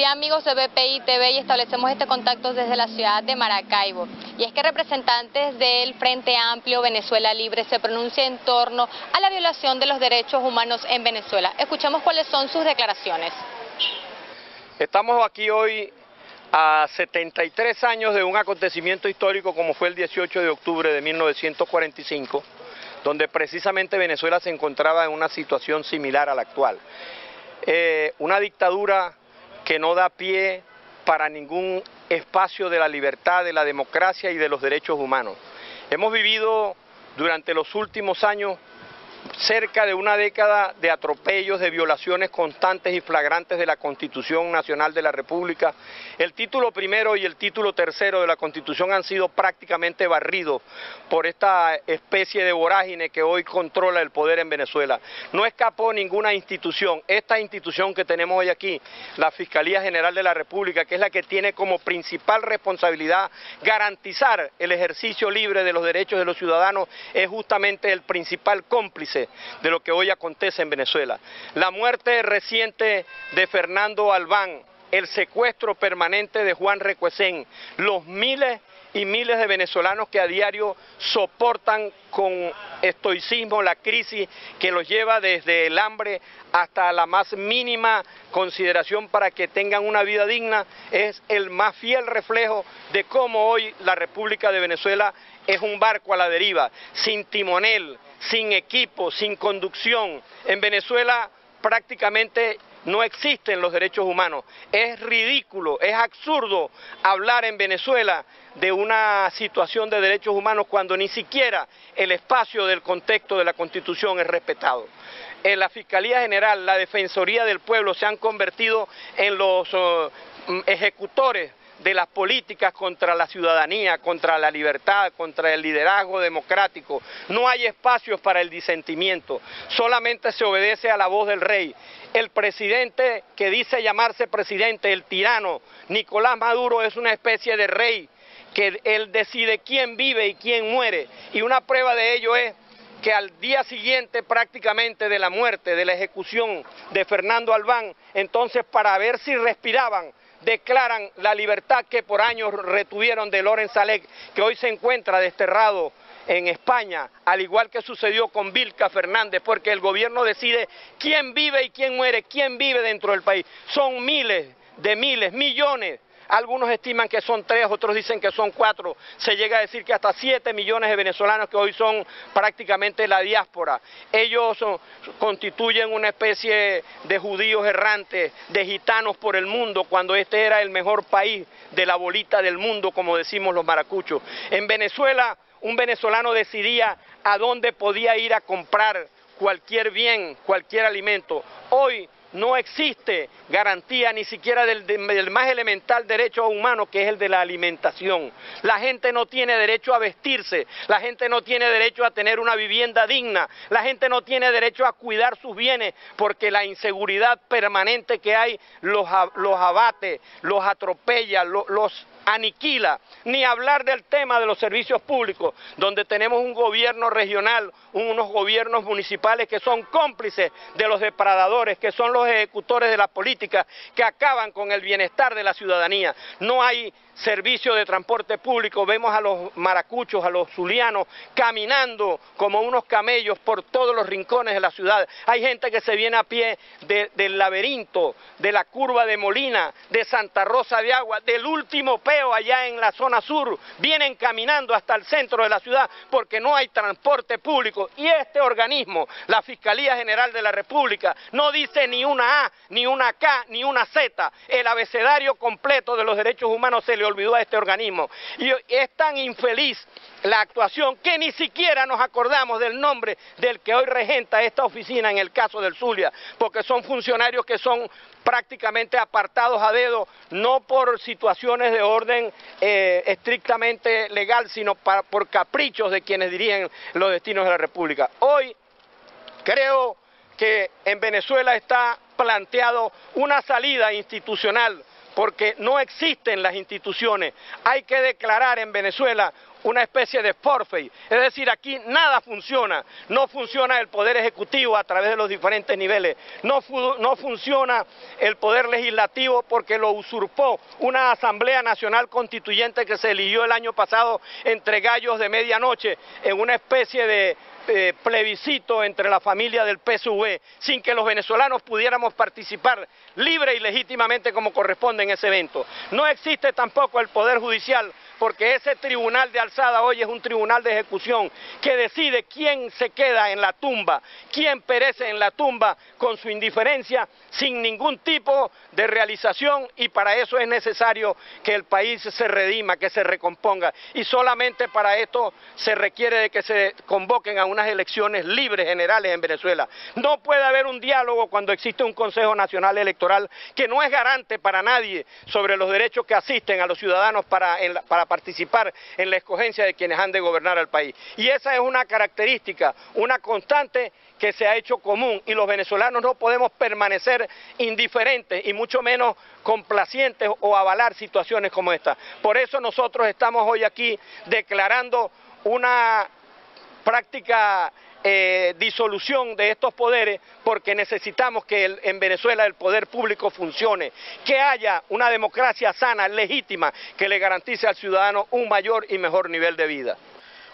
Sí, amigos de BPI TV, y establecemos este contacto desde la ciudad de Maracaibo. Y es que representantes del Frente Amplio Venezuela Libre se pronuncian en torno a la violación de los derechos humanos en Venezuela. Escuchemos cuáles son sus declaraciones. Estamos aquí hoy a 73 años de un acontecimiento histórico como fue el 18 de octubre de 1945, donde precisamente Venezuela se encontraba en una situación similar a la actual. Una dictadura que no da pie para ningún espacio de la libertad, de la democracia y de los derechos humanos. Hemos vivido durante los últimos años cerca de una década de atropellos, de violaciones constantes y flagrantes de la Constitución Nacional de la República. El título primero y el título tercero de la Constitución han sido prácticamente barridos por esta especie de vorágine que hoy controla el poder en Venezuela. No escapó ninguna institución. Esta institución que tenemos hoy aquí, la Fiscalía General de la República, que es la que tiene como principal responsabilidad garantizar el ejercicio libre de los derechos de los ciudadanos, es justamente el principal cómplice de lo que hoy acontece en Venezuela. La muerte reciente de Fernando Albán, el secuestro permanente de Juan Requesén, los miles y miles de venezolanos que a diario soportan con estoicismo la crisis que los lleva desde el hambre hasta la más mínima consideración para que tengan una vida digna, es el más fiel reflejo de cómo hoy la República de Venezuela es un barco a la deriva, sin timonel, sin equipo, sin conducción. En Venezuela prácticamente no existen los derechos humanos. Es ridículo, es absurdo hablar en Venezuela de una situación de derechos humanos cuando ni siquiera el espacio del contexto de la Constitución es respetado. En la Fiscalía General, la Defensoría del Pueblo se han convertido en los ejecutores de las políticas contra la ciudadanía, contra la libertad, contra el liderazgo democrático. No hay espacios para el disentimiento, solamente se obedece a la voz del rey. El presidente que dice llamarse presidente, el tirano Nicolás Maduro, es una especie de rey, que él decide quién vive y quién muere, y una prueba de ello es que al día siguiente prácticamente de la muerte, de la ejecución de Fernando Albán, entonces para ver si respiraban, declaran la libertad que por años retuvieron de Loren Salek, que hoy se encuentra desterrado en España, al igual que sucedió con Vilca Fernández, porque el gobierno decide quién vive y quién muere, quién vive dentro del país. Son miles, millones. Algunos estiman que son 3, otros dicen que son 4. Se llega a decir que hasta 7 millones de venezolanos que hoy son prácticamente la diáspora. Ellos constituyen una especie de judíos errantes, de gitanos por el mundo, cuando este era el mejor país de la bolita del mundo, como decimos los maracuchos. En Venezuela, un venezolano decidía a dónde podía ir a comprar cualquier bien, cualquier alimento. Hoy no existe garantía ni siquiera del más elemental derecho humano, que es el de la alimentación. La gente no tiene derecho a vestirse, la gente no tiene derecho a tener una vivienda digna, la gente no tiene derecho a cuidar sus bienes, porque la inseguridad permanente que hay los abate, los atropella, los aniquila. Ni hablar del tema de los servicios públicos, donde tenemos un gobierno regional, unos gobiernos municipales que son cómplices de los depredadores, que son los ejecutores de la política, que acaban con el bienestar de la ciudadanía. No hay servicio de transporte público, vemos a los maracuchos, a los zulianos, caminando como unos camellos por todos los rincones de la ciudad. Hay gente que se viene a pie del laberinto, de la curva de Molina, de Santa Rosa de Agua, del último peo allá en la zona sur, vienen caminando hasta el centro de la ciudad porque no hay transporte público. Y este organismo, la Fiscalía General de la República, no dice ni una A, ni una K, ni una Z. El abecedario completo de los derechos humanos se le olvidó a este organismo, y es tan infeliz la actuación que ni siquiera nos acordamos del nombre del que hoy regenta esta oficina en el caso del Zulia, porque son funcionarios que son prácticamente apartados a dedo, no por situaciones de orden estrictamente legal, sino por caprichos de quienes dirigen los destinos de la República. Hoy creo que en Venezuela está planteado una salida institucional, porque no existen las instituciones. Hay que declarar en Venezuela una especie de forfeit, es decir, aquí nada funciona, no funciona el poder ejecutivo a través de los diferentes niveles, no funciona el poder legislativo porque lo usurpó una Asamblea Nacional Constituyente que se eligió el año pasado entre gallos de medianoche en una especie de plebiscito entre la familia del PSV, sin que los venezolanos pudiéramos participar libre y legítimamente como corresponde en ese evento. No existe tampoco el Poder Judicial, porque ese tribunal de alzada hoy es un tribunal de ejecución que decide quién se queda en la tumba, quién perece en la tumba con su indiferencia, sin ningún tipo de realización, y para eso es necesario que el país se redima, que se recomponga, y solamente para esto se requiere de que se convoquen a unas elecciones libres generales en Venezuela. No puede haber un diálogo cuando existe un Consejo Nacional Electoral que no es garante para nadie sobre los derechos que asisten a los ciudadanos para participar en la escogencia de quienes han de gobernar al país. Y esa es una característica, una constante que se ha hecho común, y los venezolanos no podemos permanecer indiferentes y mucho menos complacientes o avalar situaciones como esta. Por eso nosotros estamos hoy aquí declarando una práctica disolución de estos poderes, porque necesitamos que en Venezuela el poder público funcione, que haya una democracia sana, legítima, que le garantice al ciudadano un mayor y mejor nivel de vida.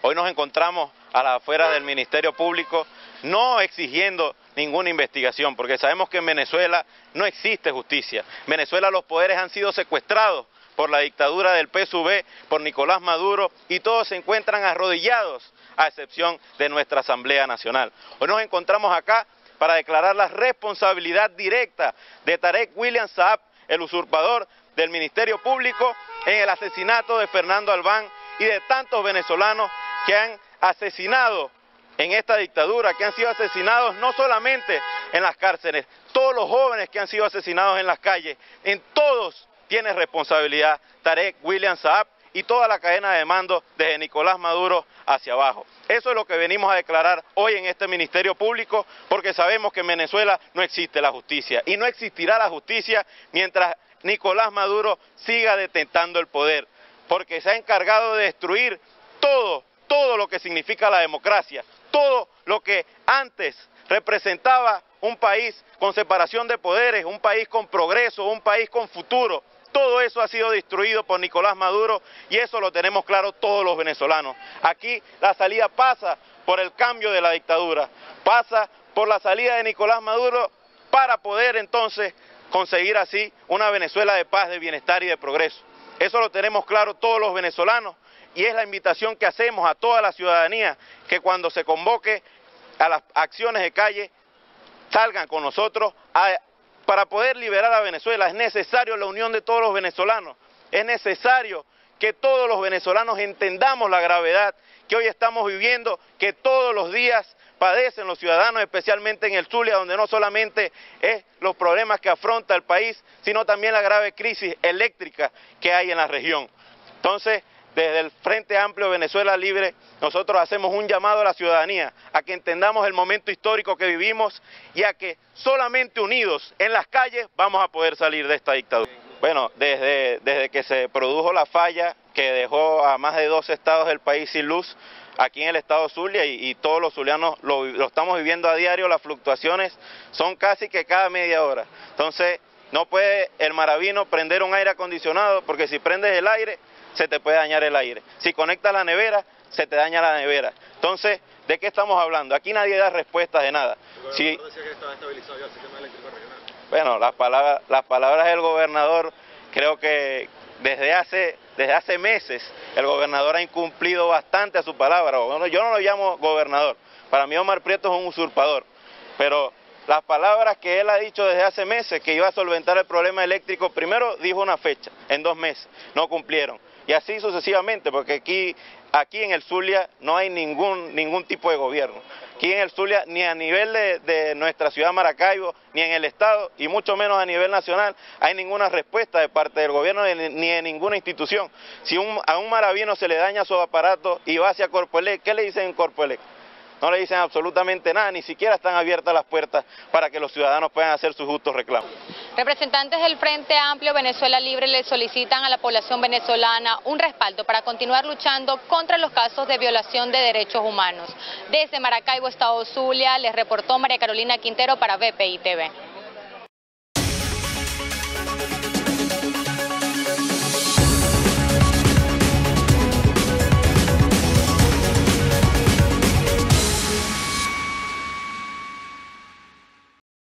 Hoy nos encontramos a las afueras del Ministerio Público, no exigiendo ninguna investigación, porque sabemos que en Venezuela no existe justicia. En Venezuela los poderes han sido secuestrados por la dictadura del PSV, por Nicolás Maduro, y todos se encuentran arrodillados, a excepción de nuestra Asamblea Nacional. Hoy nos encontramos acá para declarar la responsabilidad directa de Tarek William Saab, el usurpador del Ministerio Público, en el asesinato de Fernando Albán y de tantos venezolanos que han asesinado en esta dictadura, que han sido asesinados no solamente en las cárceles, todos los jóvenes que han sido asesinados en las calles, en todos tiene responsabilidad Tarek William Saab y toda la cadena de mando desde Nicolás Maduro hacia abajo. Eso es lo que venimos a declarar hoy en este Ministerio Público, porque sabemos que en Venezuela no existe la justicia y no existirá la justicia mientras Nicolás Maduro siga detentando el poder, porque se ha encargado de destruir todo lo que significa la democracia, todo lo que antes representaba un país con separación de poderes, un país con progreso, un país con futuro. Todo eso ha sido destruido por Nicolás Maduro y eso lo tenemos claro todos los venezolanos. Aquí la salida pasa por el cambio de la dictadura, pasa por la salida de Nicolás Maduro para poder entonces conseguir así una Venezuela de paz, de bienestar y de progreso. Eso lo tenemos claro todos los venezolanos y es la invitación que hacemos a toda la ciudadanía, que cuando se convoque a las acciones de calle salgan con nosotros para poder liberar a Venezuela. Es necesario la unión de todos los venezolanos, es necesario que todos los venezolanos entendamos la gravedad que hoy estamos viviendo, que todos los días padecen los ciudadanos, especialmente en el Zulia, donde no solamente es los problemas que afronta el país, sino también la grave crisis eléctrica que hay en la región. Entonces, desde el Frente Amplio Venezuela Libre, nosotros hacemos un llamado a la ciudadanía a que entendamos el momento histórico que vivimos y a que solamente unidos en las calles vamos a poder salir de esta dictadura. Bueno, desde que se produjo la falla que dejó a más de 2 estados del país sin luz, aquí en el estado Zulia y todos los zulianos lo estamos viviendo a diario, las fluctuaciones son casi que cada media hora. Entonces, no puede el maravino prender un aire acondicionado, porque si prendes el aire, se te puede dañar el aire. Si conectas la nevera, se te daña la nevera. Entonces, ¿de qué estamos hablando? Aquí nadie da respuestas de nada. El gobernador decía que estaba estabilizado ya el sistema eléctrico regional. Bueno, las palabras del gobernador, creo que desde hace meses el gobernador ha incumplido bastante a su palabra. Bueno, yo no lo llamo gobernador, para mí Omar Prieto es un usurpador, pero las palabras que él ha dicho desde hace meses, que iba a solventar el problema eléctrico, primero dijo una fecha, en 2 meses, no cumplieron. Y así sucesivamente, porque aquí en el Zulia no hay ningún tipo de gobierno. Aquí en el Zulia, ni a nivel de nuestra ciudad Maracaibo, ni en el Estado, y mucho menos a nivel nacional, hay ninguna respuesta de parte del gobierno ni de ninguna institución. Si a un maravino se le daña su aparato y va hacia Corpoelec, ¿qué le dicen en Corpoelec? no le dicen absolutamente nada, ni siquiera están abiertas las puertas para que los ciudadanos puedan hacer sus justos reclamos. Representantes del Frente Amplio Venezuela Libre le solicitan a la población venezolana un respaldo para continuar luchando contra los casos de violación de derechos humanos. Desde Maracaibo, Estado Zulia, les reportó María Carolina Quintero para BPI TV.